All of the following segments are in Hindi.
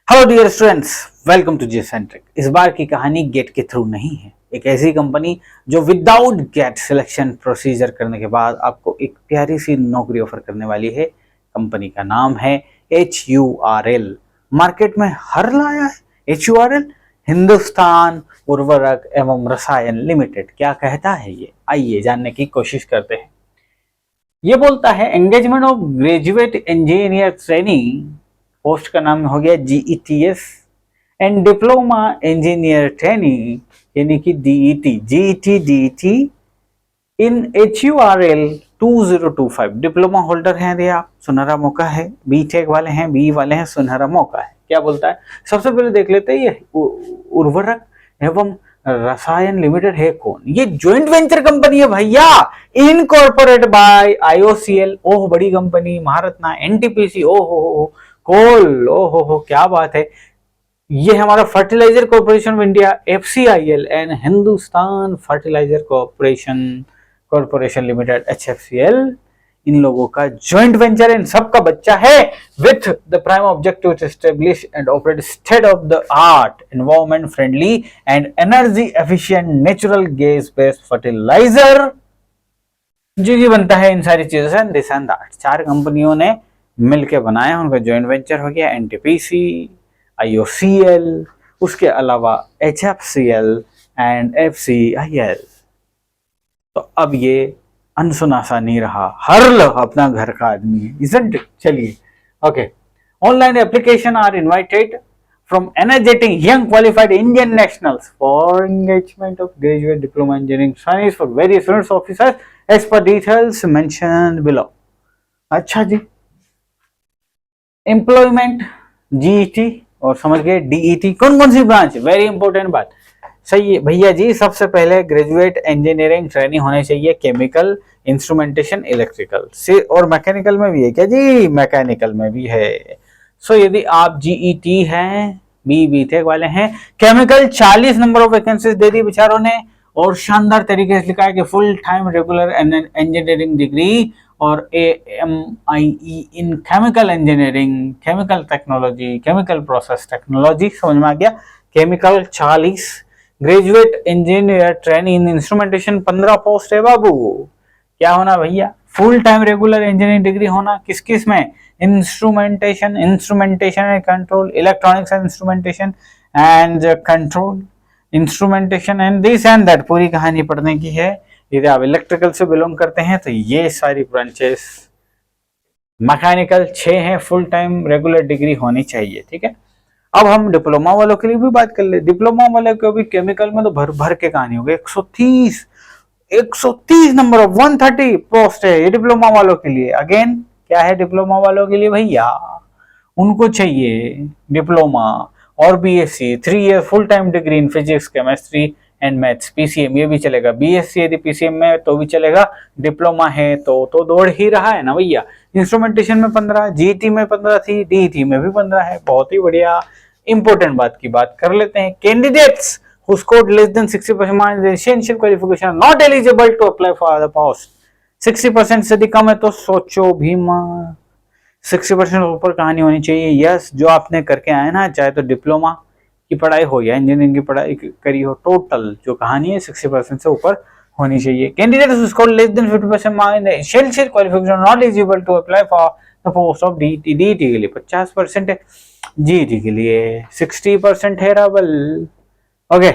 Hello dear students, welcome to G centric. इस बार की कहानी गेट के थ्रू नहीं है। एक ऐसी कंपनी जो विदाउट गेट सिलेक्शन प्रोसीजर करने के बाद आपको एक प्यारी सी नौकरी ऑफर करने वाली है। कंपनी का नाम है HURL। मार्केट में हर लाया है HURL, हिंदुस्तान उर्वरक एवं रसायन लिमिटेड। क्या कहता है ये, आइए जानने की कोशिश करते हैं। ये बोलता है engagement of graduate engineer training, post का नाम हो गया GETS, and diploma engineer training यानी कि DET इन HURL 2025। डिप्लोमा होल्डर हैं रे आप, सुनहरा मौका है। बीटेक वाले हैं, बी वाले हैं, सुनहरा मौका है। क्या बोलता है, सबसे पहले देख लेते हैं ये उर्वरक एवं रसायन लिमिटेड है कौन। ये ज्वाइंट वेंचर कंपनी है भैया, इनकॉर्पोरेट बाय IOCL, ओह बड़ी कंपनी, महारत्ना, NTPC, ओहो कोल, ओहो क्या बात है। ये हमारा fertiliser corporation of India FCIL and Hindustan fertiliser corporation limited HFCL, इन लोगों का ज्वाइंट वेंचर है, इन सबका बच्चा है, with the prime objective to establish and operate state of the art environment friendly and energy efficient natural gas based fertiliser, जो कि बनता है इन सारी चीजों से दिस एंड दैट। चार कंपनियों ने मिलके बनाया, उनका ज्वाइंट वेंचर हो गया NTPC, IOCL, उसके अलावा HFCL एंड FCIL। तो अब ये अनसुना सा नहीं रहा, हर अपना घर का आदमी है, isn't it? चलिए okay. Online application are invited from energetic young qualified Indian nationals for engagement of graduate diploma engineering science for various students officers as per details mentioned below. अच्छा जी, एम्प्लॉयमेंट GET और समझ गए DET, कौन कौन सी ब्रांच, वेरी इंपॉर्टेंट बात। सही है भैया जी, सबसे पहले ग्रेजुएट इंजीनियरिंग ट्रेनिंग होनी चाहिए केमिकल, इंस्ट्रूमेंटेशन, इलेक्ट्रिकल से, और मैकेनिकल में भी है क्या जी, मैकेनिकल में भी है। सो यदि आप GET हैं, बीटेक वाले हैं, केमिकल 40 नंबर ऑफ वैकेंसीज दे दी बेचारों ने, और शानदार तरीके से लिखा है कि full time regular engineering degree और AMIE इन chemical engineering, chemical technology, chemical process technology, समझ में आ गया। Chemical 40, graduate engineer training in instrumentation 15 post है बाबू। क्या होना भैया, full time regular engineering degree होना, किस किस में, instrumentation and control, electronics and instrumentation and control, instrumentation and this and that, पूरी कहानी पढ़ने की है। यदि आप इलेक्ट्रिकल से बिलोंग करते हैं तो ये सारी ब्रांचेस, मैकेनिकल 6 हैं, फुल टाइम रेगुलर डिग्री होनी चाहिए, ठीक है। अब हम डिप्लोमा वालों के लिए भी बात कर ले। डिप्लोमा वाले को भी केमिकल में तो भर भर के कहानी होगी, 130 नंबर ऑफ 130 पोस्ट है ये डिप्लोमा वालों के लिए। अगेन क्या है डिप्लोमा वालों के लिए भैया, उनको चाहिए डिप्लोमा और BSc 3 year full time degree in physics, chemistry and maths, PCM ये भी चलेगा। BSc यदि PCM में तो भी चलेगा, डिप्लोमा है तो दौड़ ही रहा है ना भैया। इंस्ट्रूमेंटेशन में 15, GET में 15 थी, DET में भी 15 है, बहुत ही बढ़िया। इंपॉर्टेंट बात की बात कर लेते हैं, candidates who scored less than 60% marks in the essential qualification are not eligible to apply for the post। 60% से कम है तो सोचो भी मत, 60% ऊपर कहानी होनी चाहिए। यस, जो आपने करके आए ना, चाहे तो डिप्लोमा की पढ़ाई हो या इंजीनियरिंग की पढ़ाई करी हो, टोटल जो कहानी है 60% से ऊपर होनी चाहिए। Candidates who scored less than 50% marks in the essential qualification are not eligible to apply for the post of DET। DET के लिए 50% है, GET के लिए 60% है रावल। ओके,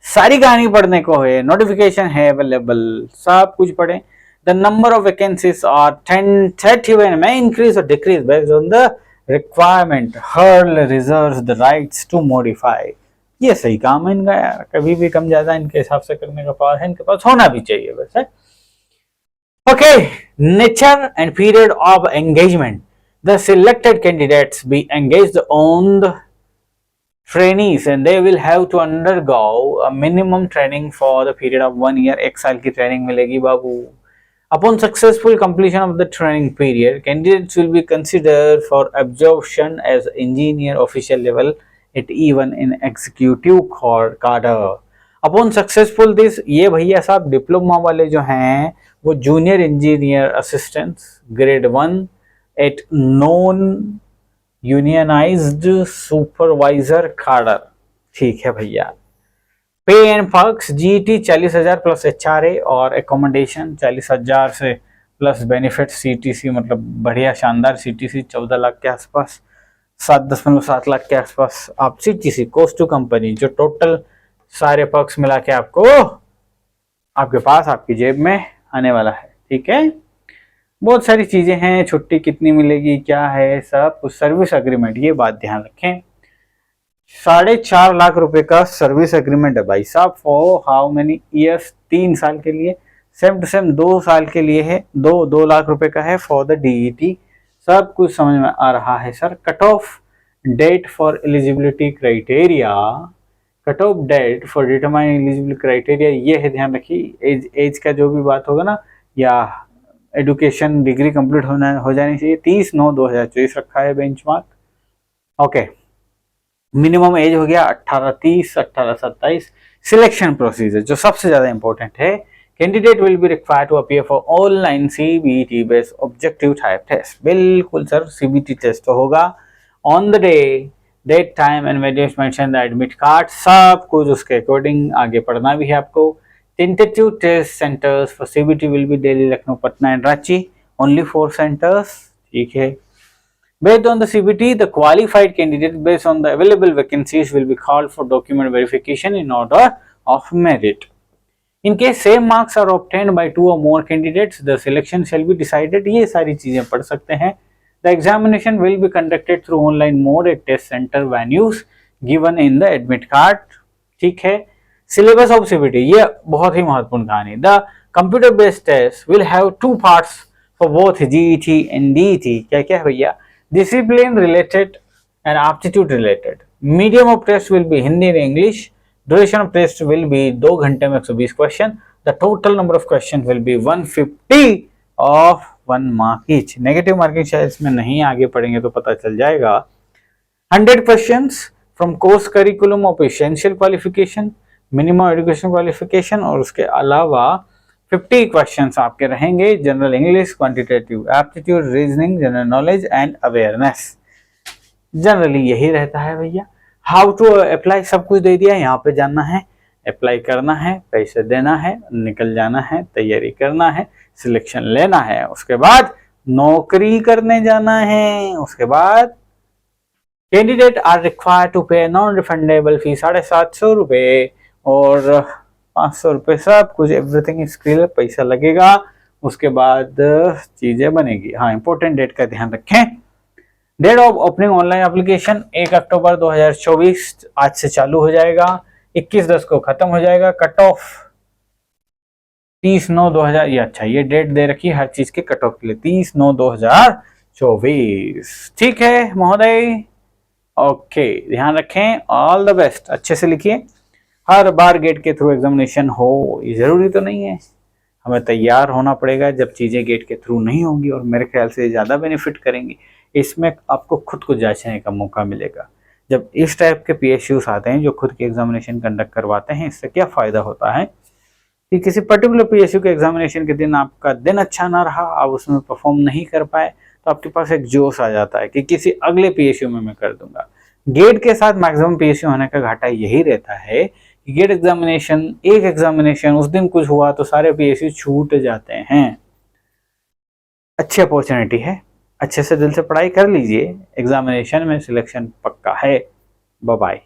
सारी कहानी पढ़ने को है, नोटिफिकेशन है अवेलेबल, सब कुछ पढ़े। The number of vacancies are 10, 31 may increase or decrease based on the requirement। HURL reserves the rights to modify। ये सही काम है इनका यार, कभी भी कम ज्यादा इनके हिसाब से करने का पावर है, इनके पास होना भी चाहिए वैसे। Okay, nature and period of engagement. The selected candidates be engaged on the trainees and they will have to undergo a minimum training for the period of 1 year। 1 साल की ट्रेनिंग मिलेगी बाबू। Upon successful completion of the training period, candidates will be considered for absorption as engineer official level at even in executive cadre। Upon successful this, ये भैया साहब डिप्लोमा वाले जो हैं वो junior engineer assistants grade 1 at known unionised supervisor cadre, ठीक है भैया। पे and perks GT 40,000 plus HRA और एकोमोडेशन 40,000 से प्लस बेनिफिट सीटीसी, मतलब बढ़िया शानदार सीटीसी 14 लाख के आसपास, 7.7 लाख के आसपास आप सीटीसी कोस्ट टू कंपनी, जो टोटल सारे पर्क्स मिला के आपको आपके पास आपकी जेब में आने वाला है, ठीक है। बहुत सारी चीजें हैं, छुट्टी कितनी मिलेगी, क्या है, सब कुछ, सर्विस एग्रीमेंट, ये बात ध्यान रखें। 4.5 लाख रुपए का सर्विस एग्रीमेंट है भाई साहब, फॉर हाउ मेनी ईयर्स, 3 साल के लिए। सेम टू सेम 2 साल के लिए है, 2 लाख रुपए का है फॉर द डीईटी। सब कुछ समझ में आ रहा है sir. Cut off date for eligibility criteria, cut off date for determine eligibility criteria, ये है, ध्यान रखिए। एज का जो भी बात होगा ना, या एजुकेशन डिग्री कंप्लीट हो जानी चाहिए, 30/9/2024 रखा है बेंचमार्क, ओके। मिनिमम एज हो गया 18-30, 18-27। सिलेक्शन प्रोसीजर जो सबसे ज्यादा इंपॉर्टेंट है, candidate will be required to appear for online CBT based objective type test. बिल्कुल सर, सीबीटी टेस्ट तो होगा on the day, date, time and various mention the admit card, सब कुछ उसके अकॉर्डिंग आगे पढ़ना भी है आपको। Tentative test centres for CBT will be Delhi, Lucknow, Patna and Ranchi, only 4 centres, ठीक है। Based on the CBT, the qualified candidates based on the available vacancies will be called for document verification in order of merit. In case same marks are obtained by 2 or more candidates, the selection shall be decided. ये सारी चीजें पढ़ सकते हैं। The examination will be conducted through online mode at test center venues given in the admit card, ठीक है। Syllabus of CBT, ये बहुत ही महत्वपूर्ण कहानी। The computer based test will have 2 parts for both GET and DET। क्या क्या है भैया? Discipline related and aptitude related. Medium of test will be Hindi and English. Duration of test will be 2 घंटे में 120 question. The total number of questions will be 150 of 1 mark each. Negative marking शायद इसमें नहीं, आगे पढ़ेंगे तो पता चल जाएगा। 100 questions from course curriculum of essential qualification, minimum education qualification, और उसके अलावा 50 क्वेश्चंस आपके रहेंगे general English, quantitative aptitude, reasoning, general knowledge and awareness. Generally यही रहता है भैया। हाउ टू अप्लाई सब कुछ दे दिया, यहाँ पे जानना है, अप्लाई करना है, पैसे देना है, निकल जाना है, तैयारी करना है, सिलेक्शन लेना है, उसके बाद नौकरी करने जाना है। उसके बाद कैंडिडेट आर रिक्वायर्ड टू पे नॉन रिफंडेबल फी 750 रुपए और 500 रुपये, सब कुछ एवरीथिंग इज क्लियर, पैसा लगेगा, उसके बाद चीजें बनेगी। हाँ, इंपॉर्टेंट डेट का ध्यान रखें। Date of opening online application 1 October 2024 आज से चालू हो जाएगा, 21/10 को खत्म हो जाएगा। कट ऑफ 30/9/2000, ये अच्छा, ये डेट दे रखी है हर चीज के कट ऑफ के लिए, 30/9/2024, ठीक है महोदय, ओके। ध्यान रखें, ऑल द बेस्ट, अच्छे से लिखिए। हर बार गेट के थ्रू एग्जामिनेशन हो ये जरूरी तो नहीं है, हमें तैयार होना पड़ेगा जब चीजें गेट के थ्रू नहीं होंगी, और मेरे ख्याल से ज्यादा बेनिफिट करेंगी। इसमें आपको खुद को जांचने का मौका मिलेगा। जब इस टाइप के PSUs आते हैं जो खुद की एग्जामिनेशन कंडक्ट करवाते हैं, इससे क्या फायदा होता है कि किसी पर्टिकुलर PSU के एग्जामिनेशन के दिन आपका दिन अच्छा ना रहा, आप उसमें परफॉर्म नहीं कर पाए, तो आपके पास एक जोश आ जाता है कि किसी अगले PSU में मैं कर दूंगा। गेट के साथ मैक्सिमम PSU होने का घाटा यही रहता है, गेट एग्जामिनेशन, एक एग्जामिनेशन उस दिन कुछ हुआ तो सारे PSU छूट जाते हैं। अच्छी अपॉर्चुनिटी है, अच्छे से दिल से पढ़ाई कर लीजिए, एग्जामिनेशन में सिलेक्शन पक्का है। Bye bye.